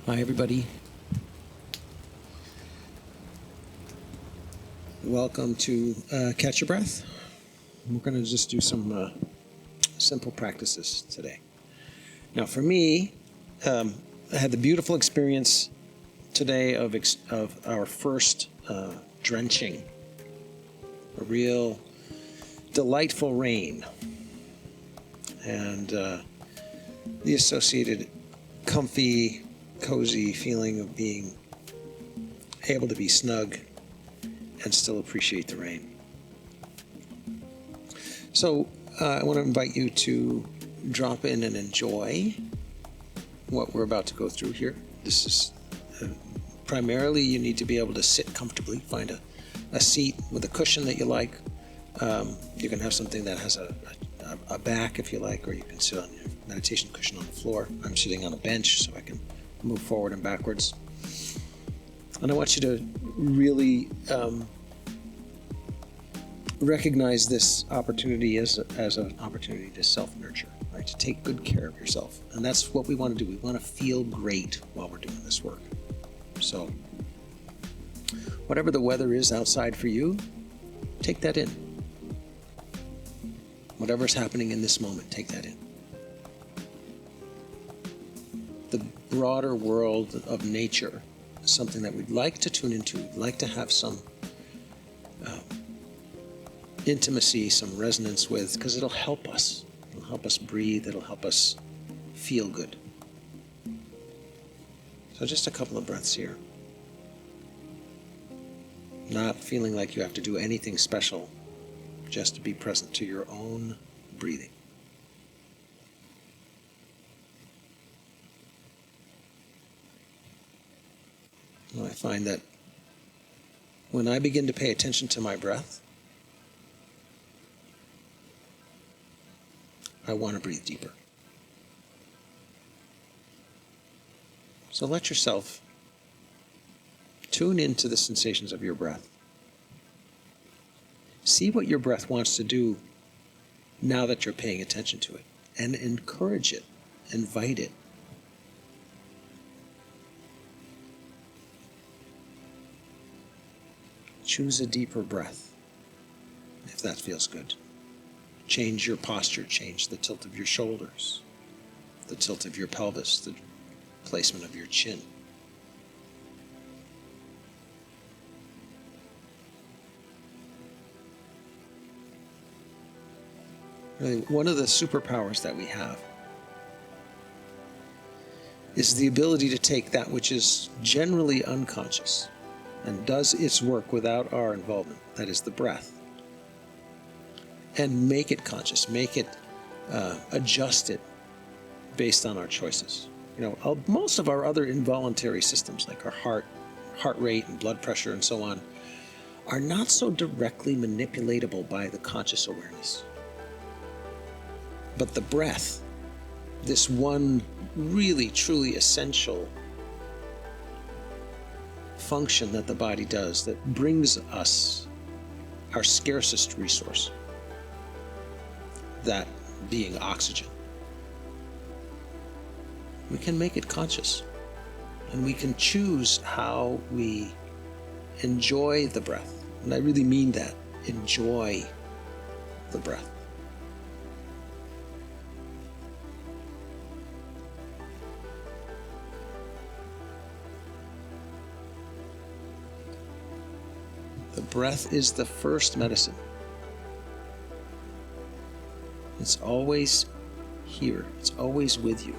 Hi, everybody. Welcome to Catch Your Breath. We're going to just do some simple practices today. Now, for me, I had the beautiful experience today of our first drenching, a real delightful rain, and the associated comfy, cozy feeling of being able to be snug and still appreciate the rain. So I want to invite you to drop in and enjoy what we're about to go through here. This is primarily you need to be able to sit comfortably, find a seat with a cushion that you like. You can have something that has a back if you like, or you can sit on your meditation cushion on the floor. I'm sitting on a bench so I can move forward and backwards. And I want you to really recognize this opportunity as an opportunity to self-nurture, right? To take good care of yourself. And that's what we want to do. We want to feel great while we're doing this work. So whatever the weather is outside for you, take that in. Whatever's happening in this moment, take that in. The broader world of nature is something that we'd like to tune into. We'd like to have some intimacy, some resonance with, because it'll help us. It'll help us breathe. It'll help us feel good. So just a couple of breaths here. Not feeling like you have to do anything special, just to be present to your own breathing. Well, I find that when I begin to pay attention to my breath, I want to breathe deeper. So let yourself tune into the sensations of your breath. See what your breath wants to do now that you're paying attention to it, and encourage it, invite it. Choose a deeper breath, if that feels good. Change your posture, change the tilt of your shoulders, the tilt of your pelvis, the placement of your chin. Really, one of the superpowers that we have is the ability to take that which is generally unconscious and does its work without our involvement, that is the breath, and make it conscious, make it, adjust it based on our choices. Most of our other involuntary systems, like our heart rate and blood pressure and so on, are not so directly manipulatable by the conscious awareness. But the breath, this one really, truly essential function that the body does that brings us our scarcest resource, that being oxygen. We can make it conscious, and we can choose how we enjoy the breath. And I really mean that, enjoy the breath. The breath is the first medicine. It's always here. It's always with you.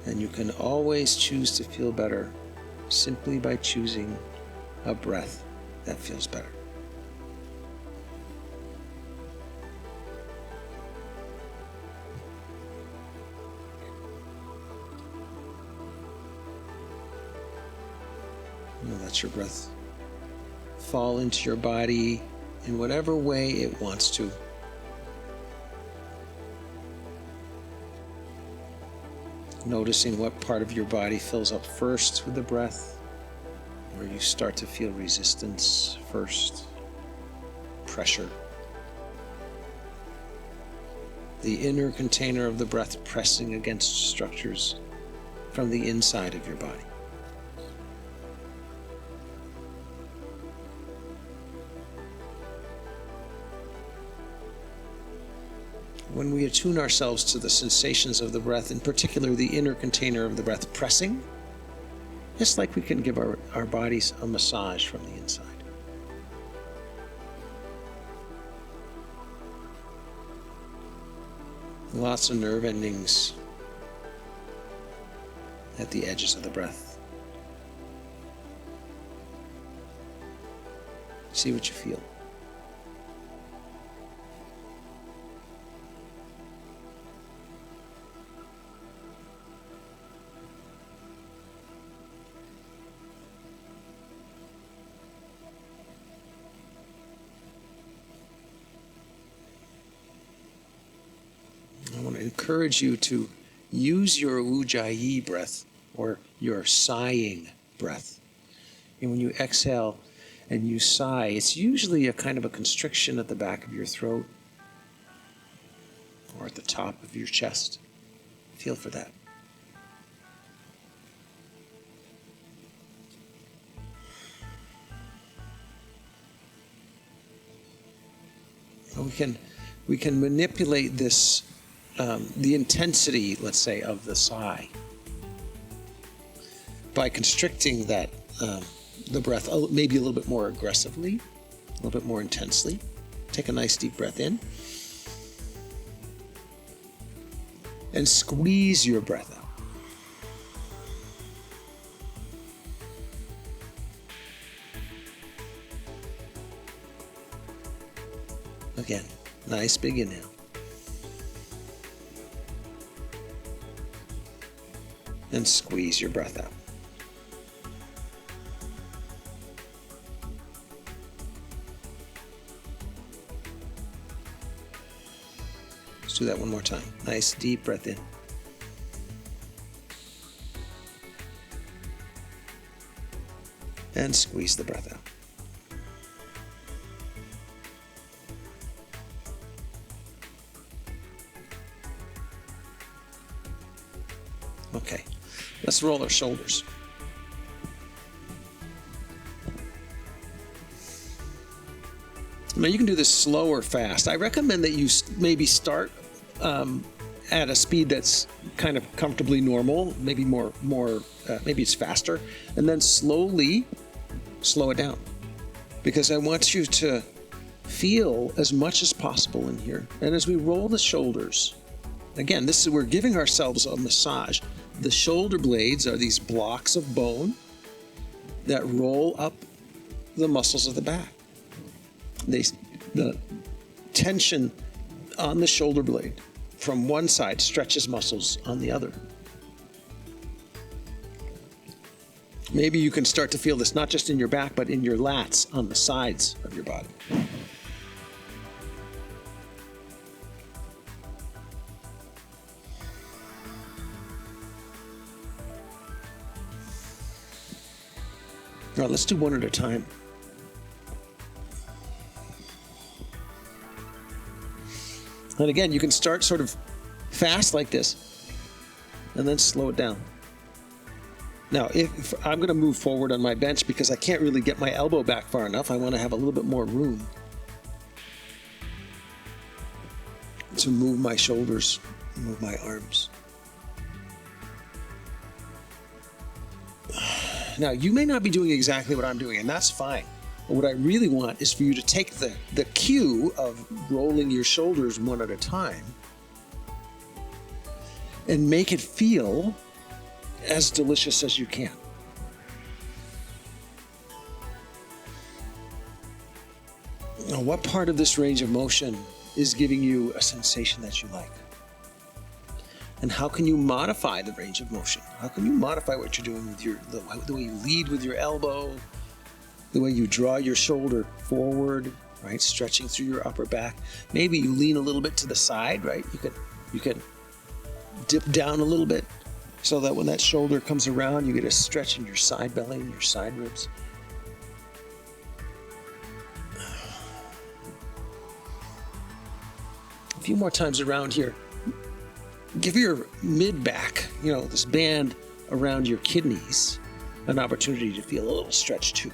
And you can always choose to feel better simply by choosing a breath that feels better. Let your breath fall into your body in whatever way it wants to. Noticing what part of your body fills up first with the breath, where you start to feel resistance first, pressure. the inner container of the breath pressing against structures from the inside of your body. When we attune ourselves to the sensations of the breath, in particular the inner container of the breath pressing, it's like we can give our bodies a massage from the inside. Lots of nerve endings at the edges of the breath. See what you feel. I want to encourage you to use your ujjayi breath, or your sighing breath. And when you exhale and you sigh, it's usually a kind of a constriction at the back of your throat or at the top of your chest. Feel for that. We can manipulate this, the intensity, let's say, of the sigh by constricting that the breath maybe a little bit more aggressively, a little bit more intensely. Take a nice deep breath in and squeeze your breath out. Again, nice big inhale. And squeeze your breath out. Let's do that one more time. Nice deep breath in. And squeeze the breath out. Okay, let's roll our shoulders. Now you can do this slow or fast. I recommend that you maybe start at a speed that's kind of comfortably normal, maybe maybe it's faster, and then slowly slow it down. Because I want you to feel as much as possible in here. And as we roll the shoulders, again, we're giving ourselves a massage. The shoulder blades are these blocks of bone that roll up the muscles of the back. The tension on the shoulder blade from one side stretches muscles on the other. Maybe you can start to feel this not just in your back, but in your lats on the sides of your body. All right, let's do one at a time. And again, you can start sort of fast like this, and then slow it down. Now, if I'm going to move forward on my bench because I can't really get my elbow back far enough, I want to have a little bit more room to move my shoulders, move my arms. Now, you may not be doing exactly what I'm doing, and that's fine. But what I really want is for you to take the cue of rolling your shoulders one at a time and make it feel as delicious as you can. Now, what part of this range of motion is giving you a sensation that you like? And how can you modify the range of motion? How can you modify what you're doing with the way you lead with your elbow, the way you draw your shoulder forward, right? Stretching through your upper back. Maybe you lean a little bit to the side, right? You can dip down a little bit so that when that shoulder comes around, you get a stretch in your side belly and your side ribs. A few more times around here. Give your mid back, this band around your kidneys, an opportunity to feel a little stretch too.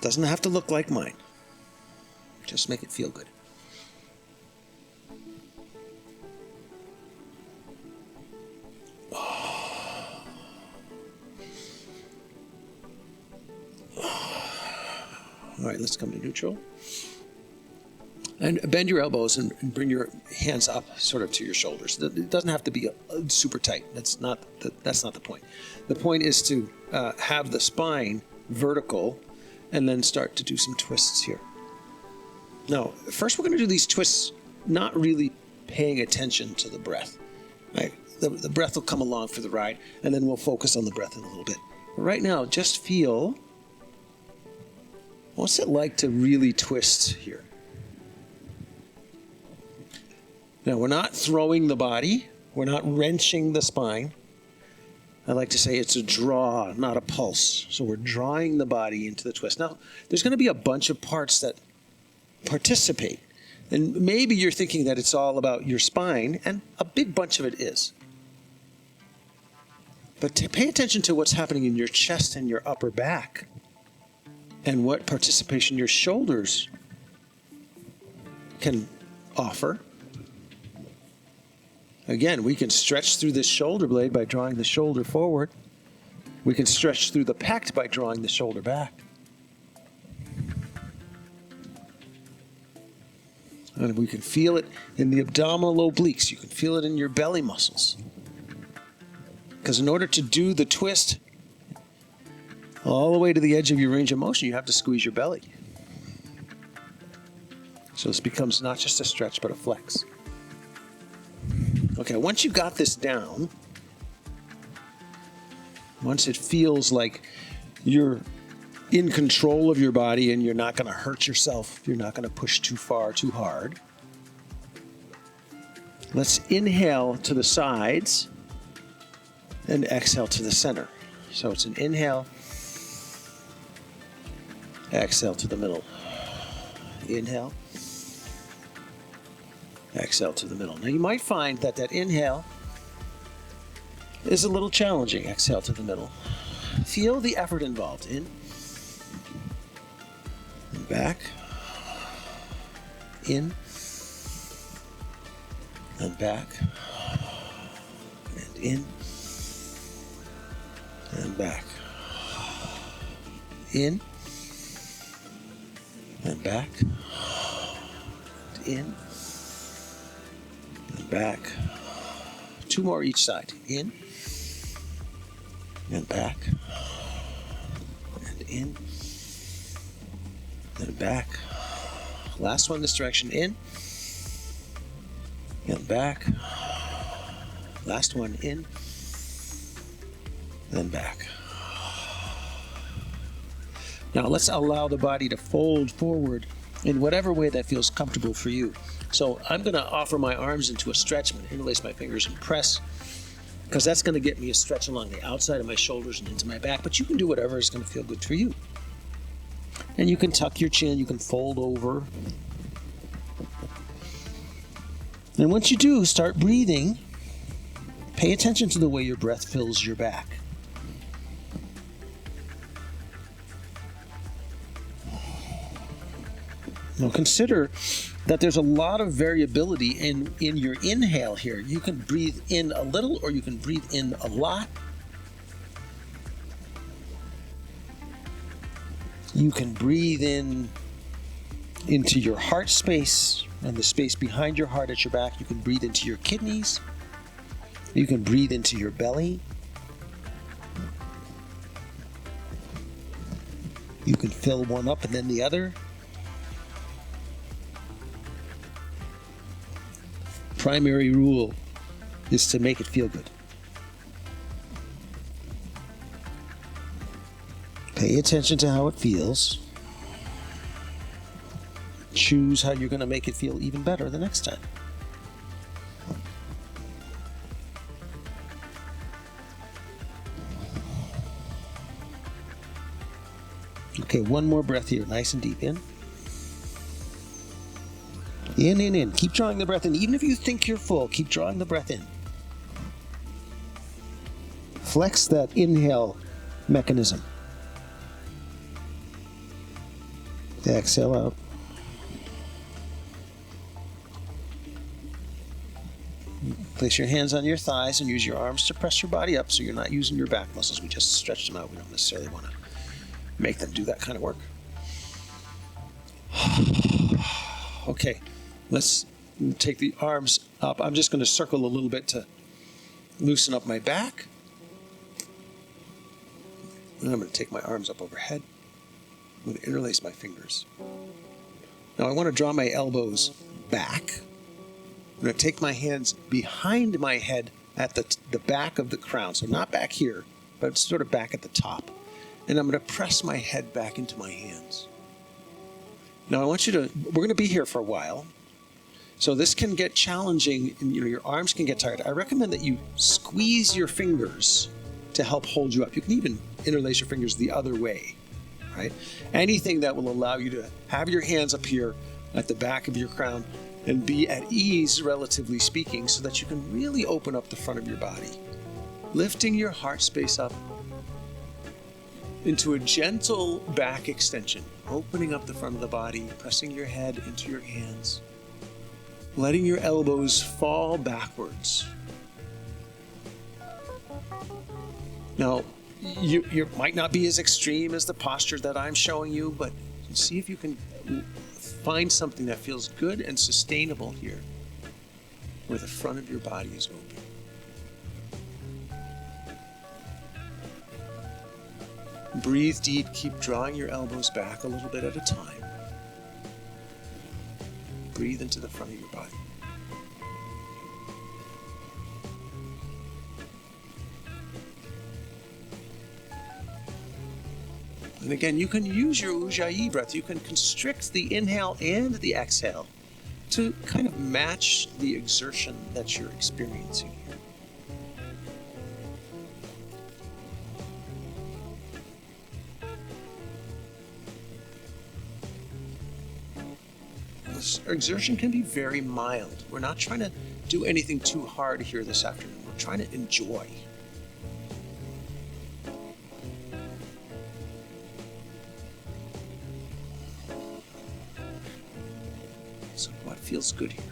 Doesn't have to look like mine. Just make it feel good. All right, let's come to neutral. And bend your elbows and bring your hands up sort of to your shoulders. It doesn't have to be super tight. That's not the point. The point is to have the spine vertical and then start to do some twists here. Now, first we're going to do these twists not really paying attention to the breath. Right? The breath will come along for the ride, and then we'll focus on the breath in a little bit. But right now, just feel, what's it like to really twist here? Now, we're not throwing the body. We're not wrenching the spine. I like to say it's a draw, not a pulse. So we're drawing the body into the twist. Now, there's going to be a bunch of parts that participate. And maybe you're thinking that it's all about your spine, and a big bunch of it is. But pay attention to what's happening in your chest and your upper back, and what participation your shoulders can offer. Again, we can stretch through this shoulder blade by drawing the shoulder forward. We can stretch through the pec by drawing the shoulder back. And we can feel it in the abdominal obliques. You can feel it in your belly muscles. Because in order to do the twist all the way to the edge of your range of motion, you have to squeeze your belly. So this becomes not just a stretch, but a flex. Okay, once you've got this down, once it feels like you're in control of your body and you're not going to hurt yourself, you're not going to push too far, too hard, let's inhale to the sides and exhale to the center. So it's an inhale, exhale to the middle. Inhale, exhale to the middle. Now you might find that inhale is a little challenging. Exhale to the middle. Feel the effort involved. In and back. In and back. And in and back. In and back. And in and back. Two more each side. In and back. And in and back. Last one this direction. In and back. Last one. In and back. Now let's allow the body to fold forward in whatever way that feels comfortable for you. So I'm going to offer my arms into a stretch. I'm going to interlace my fingers and press, because that's going to get me a stretch along the outside of my shoulders and into my back. But you can do whatever is going to feel good for you. And you can tuck your chin, you can fold over. And once you do, start breathing. Pay attention to the way your breath fills your back. Now consider that there's a lot of variability in your inhale here. You can breathe in a little or you can breathe in a lot. You can breathe in into your heart space and the space behind your heart at your back. You can breathe into your kidneys. You can breathe into your belly. You can fill one up and then the other. Primary rule is to make it feel good. Pay attention to how it feels. Choose how you're going to make it feel even better the next time. Okay, one more breath here, nice and deep. In. In. Keep drawing the breath in. Even if you think you're full, keep drawing the breath in. Flex that inhale mechanism. Exhale out. Place your hands on your thighs and use your arms to press your body up so you're not using your back muscles. We just stretch them out. We don't necessarily want to make them do that kind of work. Okay, let's take the arms up. I'm just going to circle a little bit to loosen up my back. And I'm going to take my arms up overhead. I'm going to interlace my fingers. Now I want to draw my elbows back. I'm going to take my hands behind my head at the back of the crown. So not back here, but sort of back at the top. And I'm going to press my head back into my hands. Now I want you to, we're going to be here for a while. So this can get challenging, and your arms can get tired. I recommend that you squeeze your fingers to help hold you up. You can even interlace your fingers the other way, right? Anything that will allow you to have your hands up here at the back of your crown and be at ease, relatively speaking, so that you can really open up the front of your body. Lifting your heart space up into a gentle back extension, opening up the front of the body, pressing your head into your hands, letting your elbows fall backwards. Now, you might not be as extreme as the posture that I'm showing you, but see if you can find something that feels good and sustainable here, where the front of your body is open. Breathe deep, keep drawing your elbows back a little bit at a time. Breathe into the front of your body. And again, you can use your Ujjayi breath. You can constrict the inhale and the exhale to kind of match the exertion that you're experiencing here. This exertion can be very mild. We're not trying to do anything too hard here this afternoon. We're trying to enjoy. So what feels good here?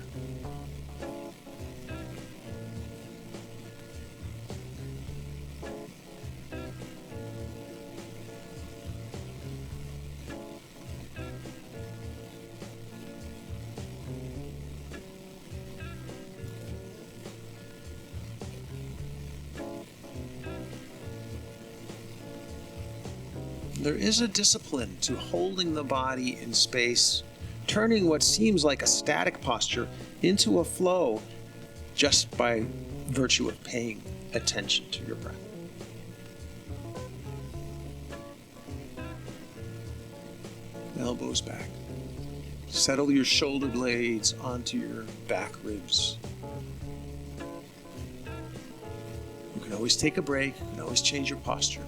There is a discipline to holding the body in space, turning what seems like a static posture into a flow just by virtue of paying attention to your breath. Elbows back. Settle your shoulder blades onto your back ribs. You can always take a break. You can always change your posture.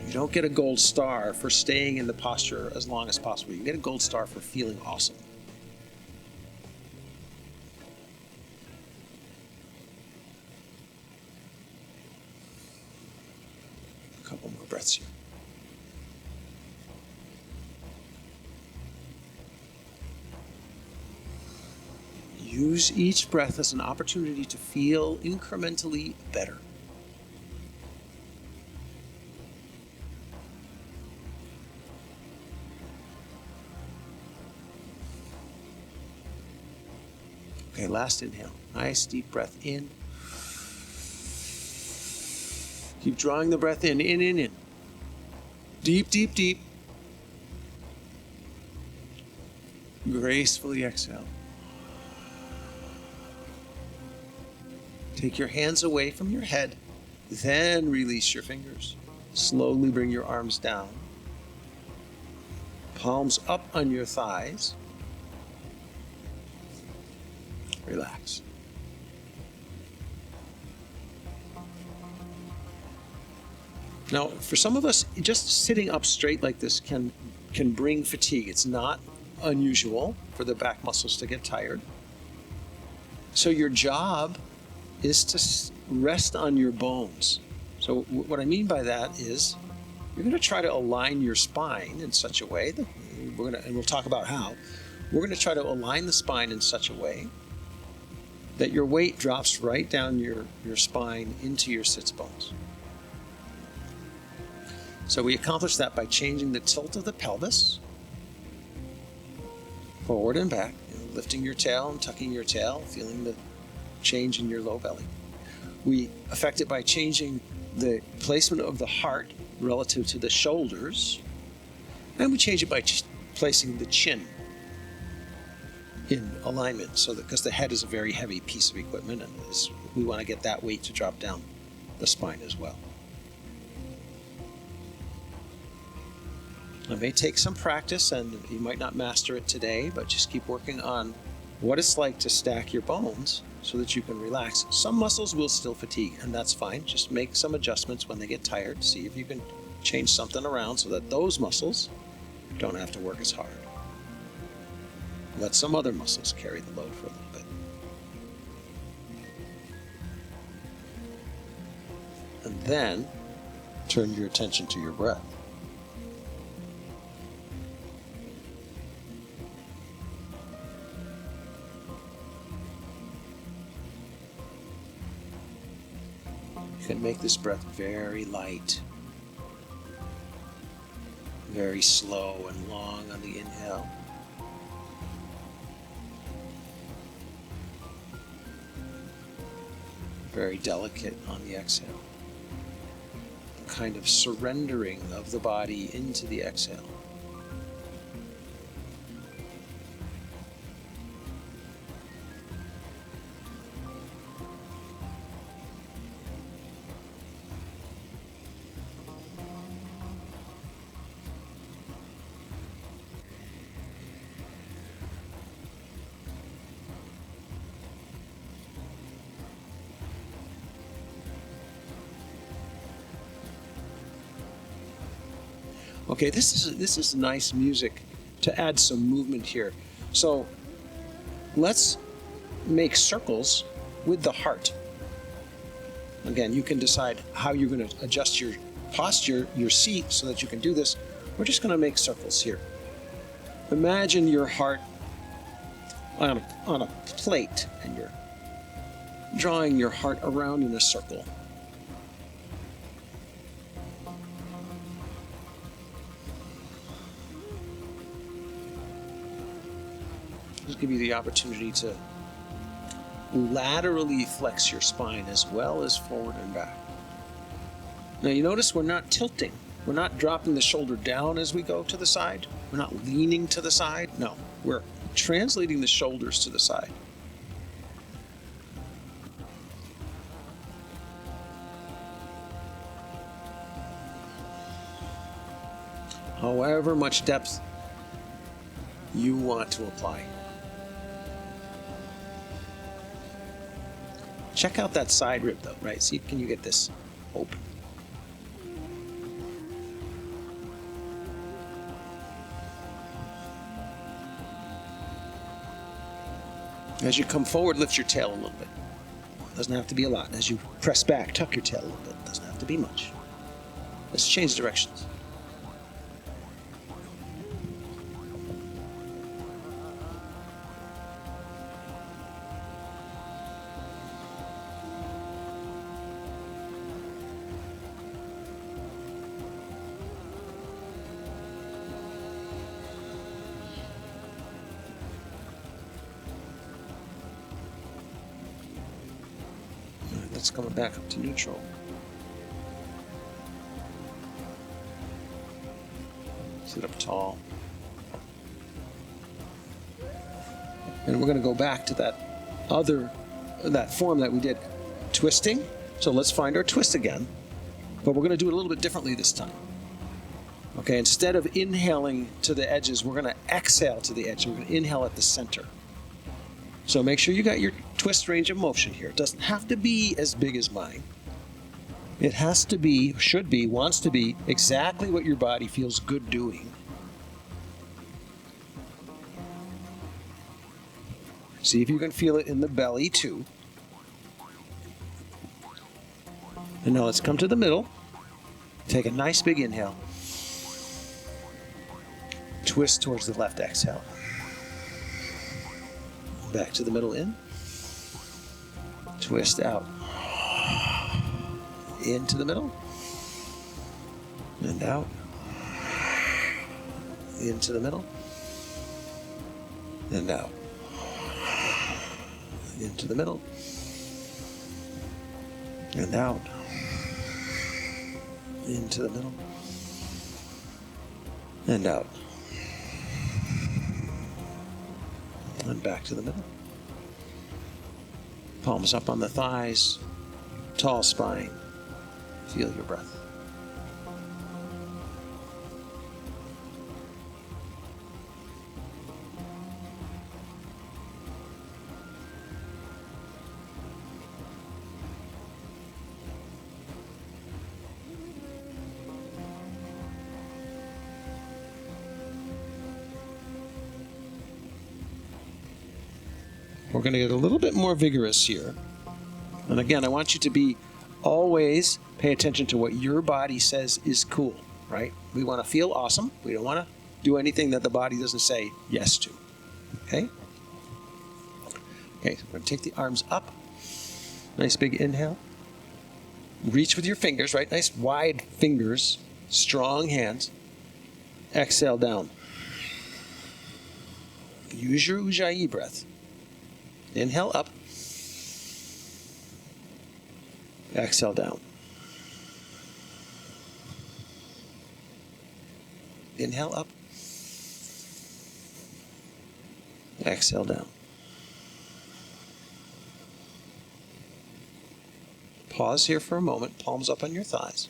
You don't get a gold star for staying in the posture as long as possible. You get a gold star for feeling awesome. A couple more breaths here. Use each breath as an opportunity to feel incrementally better. Okay, last inhale. Nice deep breath in. Keep drawing the breath in. Deep, deep, deep. Gracefully exhale. Take your hands away from your head, then release your fingers. Slowly bring your arms down. Palms up on your thighs. Relax. Now, for some of us, just sitting up straight like this can bring fatigue. It's not unusual for the back muscles to get tired. So your job is to rest on your bones. So what I mean by that is you're going to try to align your spine in such a way that and we'll talk about how. We're going to try to align the spine in such a way that your weight drops right down your spine into your sits bones. So we accomplish that by changing the tilt of the pelvis, forward and back, lifting your tail and tucking your tail, feeling the change in your low belly. We affect it by changing the placement of the heart relative to the shoulders, and we change it by placing the chin in alignment, so that because the head is a very heavy piece of equipment, and we want to get that weight to drop down the spine as well. It may take some practice, and you might not master it today, but just keep working on what it's like to stack your bones so that you can relax. Some muscles will still fatigue, and that's fine. Just make some adjustments when they get tired. See if you can change something around so that those muscles don't have to work as hard. Let some other muscles carry the load for a little bit. And then turn your attention to your breath. You can make this breath very light, very slow and long on the inhale. Very delicate on the exhale. A kind of surrendering of the body into the exhale. Okay, this is nice music to add some movement here. So let's make circles with the heart. Again, you can decide how you're going to adjust your posture, your seat, so that you can do this. We're just going to make circles here. Imagine your heart on a plate, and you're drawing your heart around in a circle. Just give you the opportunity to laterally flex your spine as well as forward and back. Now you notice we're not tilting. We're not dropping the shoulder down as we go to the side. We're not leaning to the side. No, we're translating the shoulders to the side. However much depth you want to apply. Check out that side rib though, right? See, can you get this open? As you come forward, lift your tail a little bit. Doesn't have to be a lot. As you press back, tuck your tail a little bit. Doesn't have to be much. Let's change directions. Let's come back up to neutral. Sit up tall. And we're going to go back to that form that we did, twisting. So let's find our twist again, but we're going to do it a little bit differently this time. Okay, instead of inhaling to the edges, we're going to exhale to the edge. We're going to inhale at the center. So make sure you got your twist range of motion here. It doesn't have to be as big as mine. It has to be, should be, wants to be exactly what your body feels good doing. See if you can feel it in the belly too. And now let's come to the middle. Take a nice big inhale. Twist towards the left exhale. Back to the middle in. Twist out. Into the middle. And out. Into the middle. And out. Into the middle. And out. Into the middle. And out. And back to the middle. Palms up on the thighs. Tall spine. Feel your breath. We're going to get a little bit more vigorous here. And again, I want you to be always pay attention to what your body says is cool, right? We want to feel awesome. We don't want to do anything that the body doesn't say yes to. Okay? Okay, so we're going to take the arms up. Nice big inhale. Reach with your fingers, right? Nice wide fingers. Strong hands. Exhale down. Use your Ujjayi breath. Inhale up. Exhale down. Inhale up. Exhale down. Pause here for a moment. Palms up on your thighs.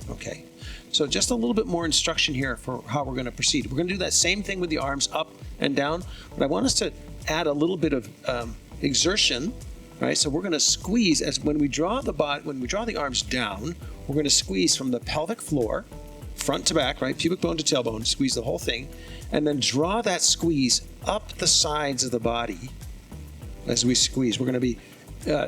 Okay, so just a little bit more instruction here for how we're going to proceed. We're going to do that same thing with the arms up and down, but I want us to add a little bit of exertion, right? So we're going to squeeze as when we draw the arms down, we're going to squeeze from the pelvic floor, front to back, right? Pubic bone to tailbone, squeeze the whole thing, and then draw that squeeze up the sides of the body as we squeeze. We're going to be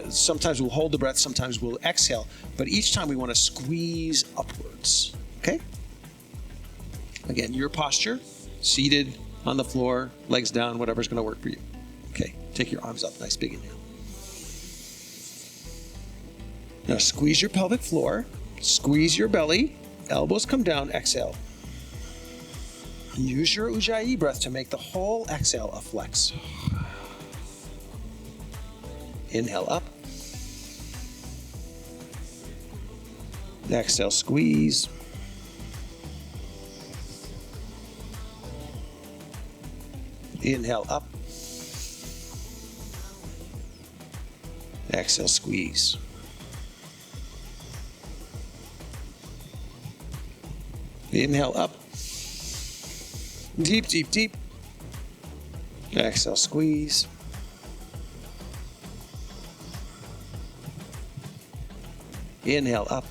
sometimes we'll hold the breath, sometimes we'll exhale, but each time we want to squeeze upwards, okay? Again, your posture, seated on the floor, legs down, whatever's going to work for you. Okay, take your arms up, nice big inhale. Now squeeze your pelvic floor, squeeze your belly, elbows come down, exhale. Use your Ujjayi breath to make the whole exhale a flex. Inhale up. Exhale, squeeze. Inhale up. Exhale, squeeze. Inhale up. Deep, deep, deep. Exhale, squeeze. Inhale up.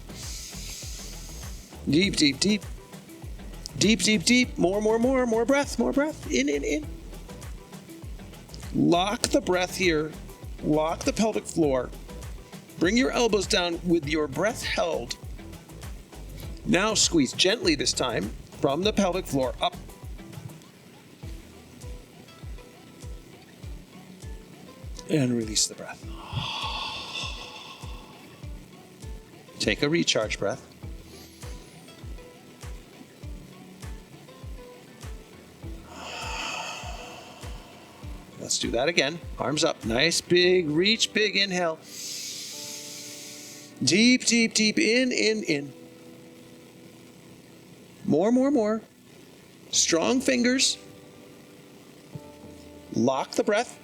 Deep, deep, deep. Deep, deep, deep. More breath, more breath. In. Lock the breath here. Lock the pelvic floor. Bring your elbows down with your breath held. Now squeeze gently this time from the pelvic floor up. And release the breath. Take a recharge breath. Let's do that again. Arms up. Nice big reach, big inhale. Deep, deep, deep. In. More. Strong fingers. Lock the breath.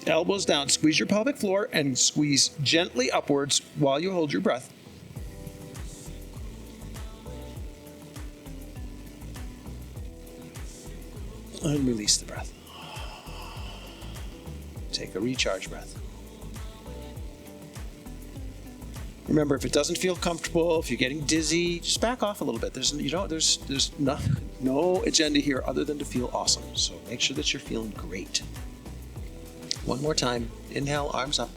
Elbows down. Squeeze your pelvic floor and squeeze gently upwards while you hold your breath. And release the breath. Take a recharge breath. Remember, if it doesn't feel comfortable, if you're getting dizzy, just back off a little bit. There's no agenda here other than to feel awesome. So make sure that you're feeling great. One more time. Inhale, arms up.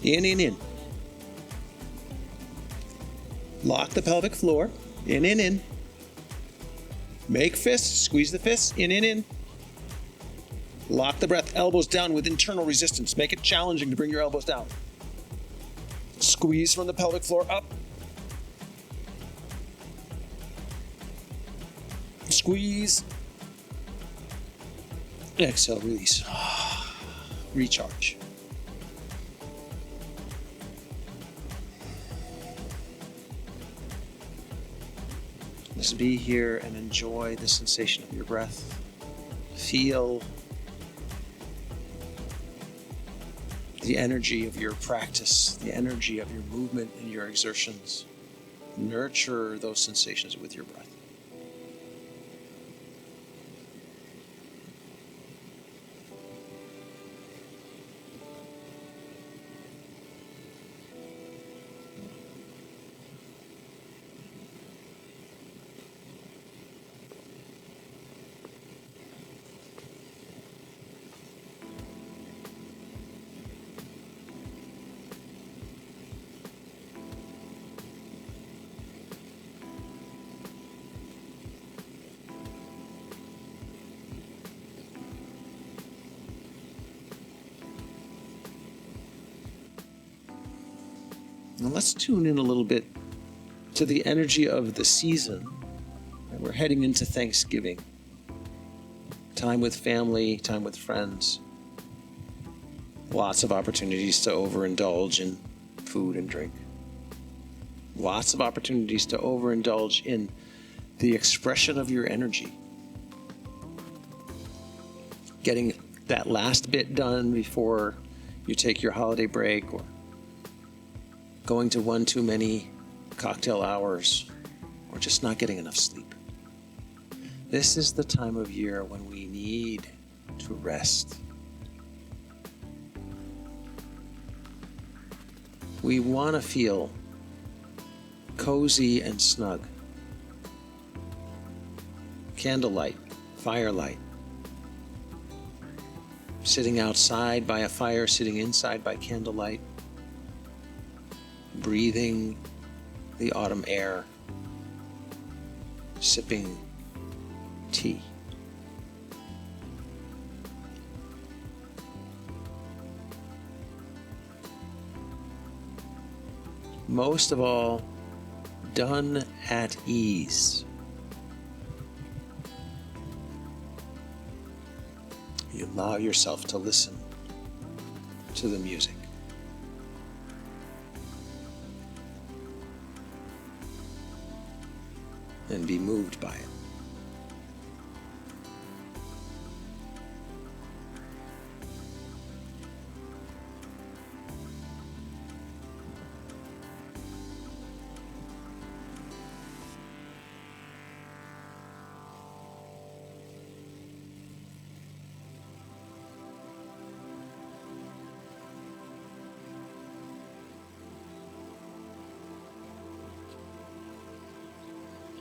In. Lock the pelvic floor. In. Make fists. Squeeze the fists. In. Lock the breath. Elbows down with internal resistance. Make it challenging to bring your elbows down. Squeeze from the pelvic floor up. Squeeze. Exhale, release. Recharge. Just be here and enjoy the sensation of your breath. Feel the energy of your practice, the energy of your movement and your exertions. Nurture those sensations with your breath. Now let's tune in a little bit to the energy of the season. We're heading into Thanksgiving. Time with family, time with friends. Lots of opportunities to overindulge in food and drink. Lots of opportunities to overindulge in the expression of your energy. Getting that last bit done before you take your holiday break, or going to one too many cocktail hours, or just not getting enough sleep. This is the time of year when we need to rest. We want to feel cozy and snug. Candlelight, firelight. Sitting outside by a fire, sitting inside by candlelight. Breathing the autumn air, sipping tea. Most of all, done at ease. You allow yourself to listen to the music. And be moved by it.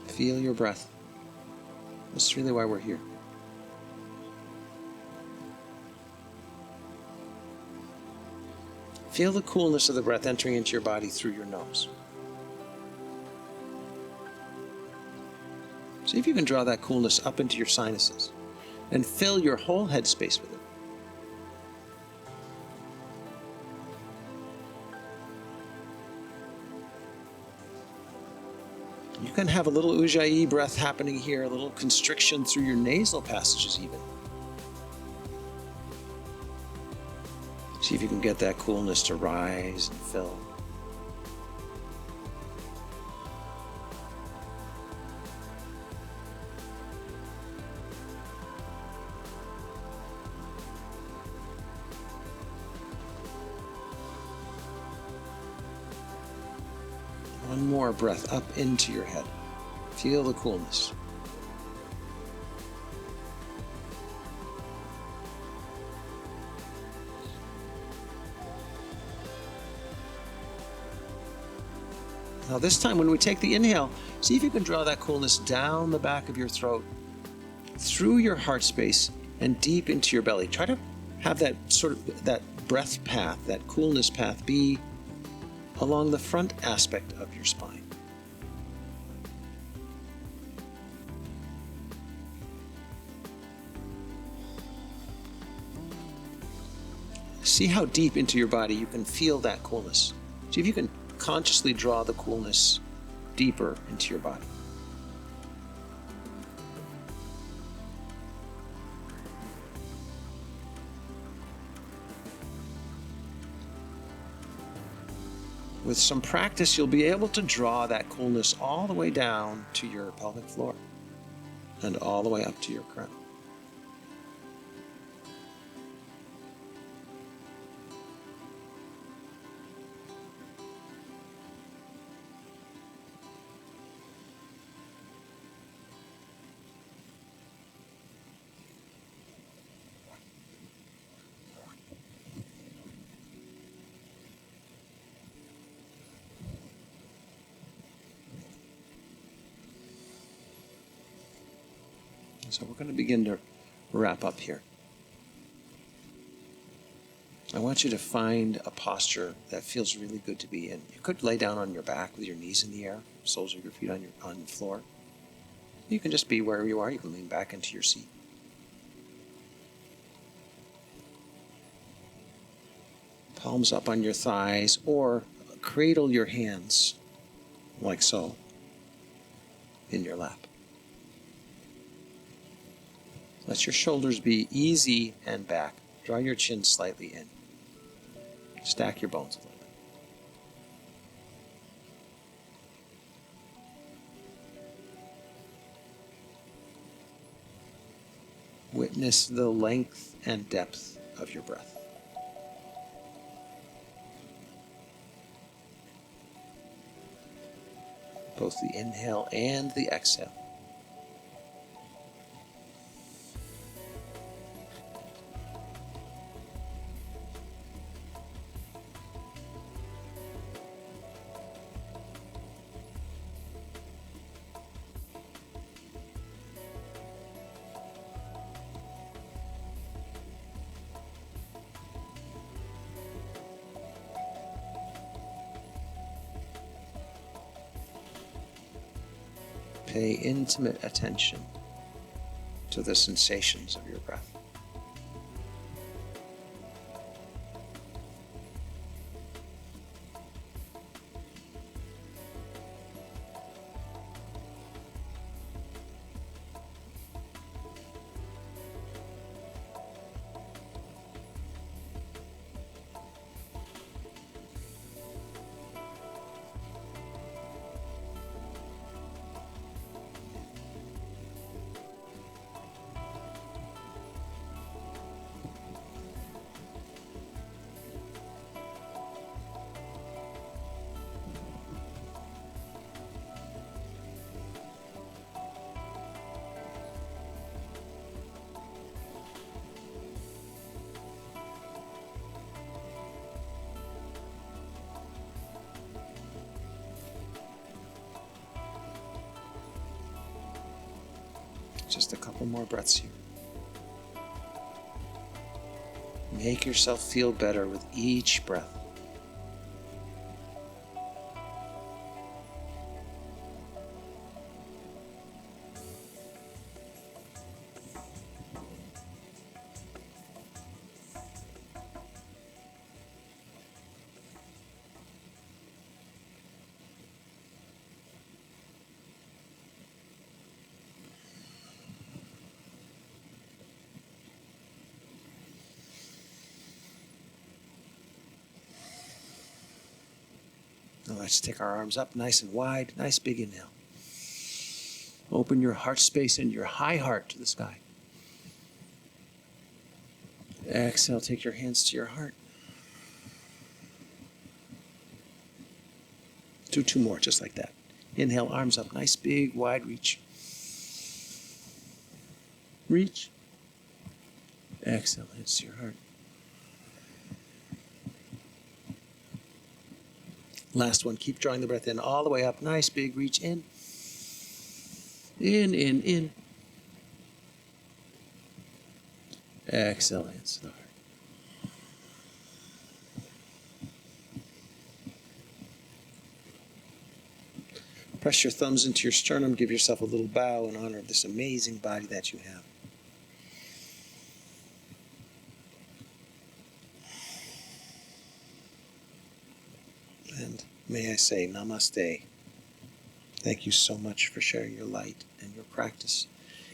Feel your breath. This is really why we're here. Feel the coolness of the breath entering into your body through your nose. See if you can draw that coolness up into your sinuses and fill your whole headspace with it. You can have a little ujjayi breath happening here, a little constriction through your nasal passages even. See if you can get that coolness to rise and fill. One more breath up into your head. Feel the coolness. Now this time when we take the inhale, see if you can draw that coolness down the back of your throat, through your heart space, and deep into your belly. Try to have that that breath path, that coolness path be along the front aspect of your spine. See how deep into your body you can feel that coolness. See if you can consciously draw the coolness deeper into your body. With some practice, you'll be able to draw that coolness all the way down to your pelvic floor and all the way up to your crown. So we're going to begin to wrap up here. I want you to find a posture that feels really good to be in. You could lay down on your back with your knees in the air, soles of your feet on the floor. You can just be wherever you are. You can lean back into your seat. Palms up on your thighs, or cradle your hands like so in your lap. Let your shoulders be easy and back. Draw your chin slightly in. Stack your bones a little bit. Witness the length and depth of your breath. Both the inhale and the exhale. Pay intimate attention to the sensations of your breath. Just a couple more breaths here. Make yourself feel better with each breath. Now let's take our arms up nice and wide. Nice big inhale. Open your heart space and your high heart to the sky. Exhale, take your hands to your heart. Do two more, just like that. Inhale, arms up, nice big wide reach. Reach. Exhale, hands to your heart. Last one, keep drawing the breath in all the way up. Nice big reach in. In. Exhale, hands to the heart. Press your thumbs into your sternum. Give yourself a little bow in honor of this amazing body that you have. And may I say namaste. Thank you so much for sharing your light and your practice.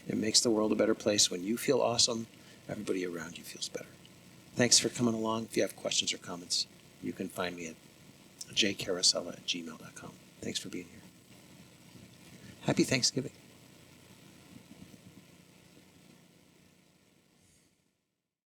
It makes the world a better place. When you feel awesome, everybody around you feels better. Thanks for coming along. If you have questions or comments, you can find me at jcarosella@gmail.com. Thanks for being here. Happy Thanksgiving.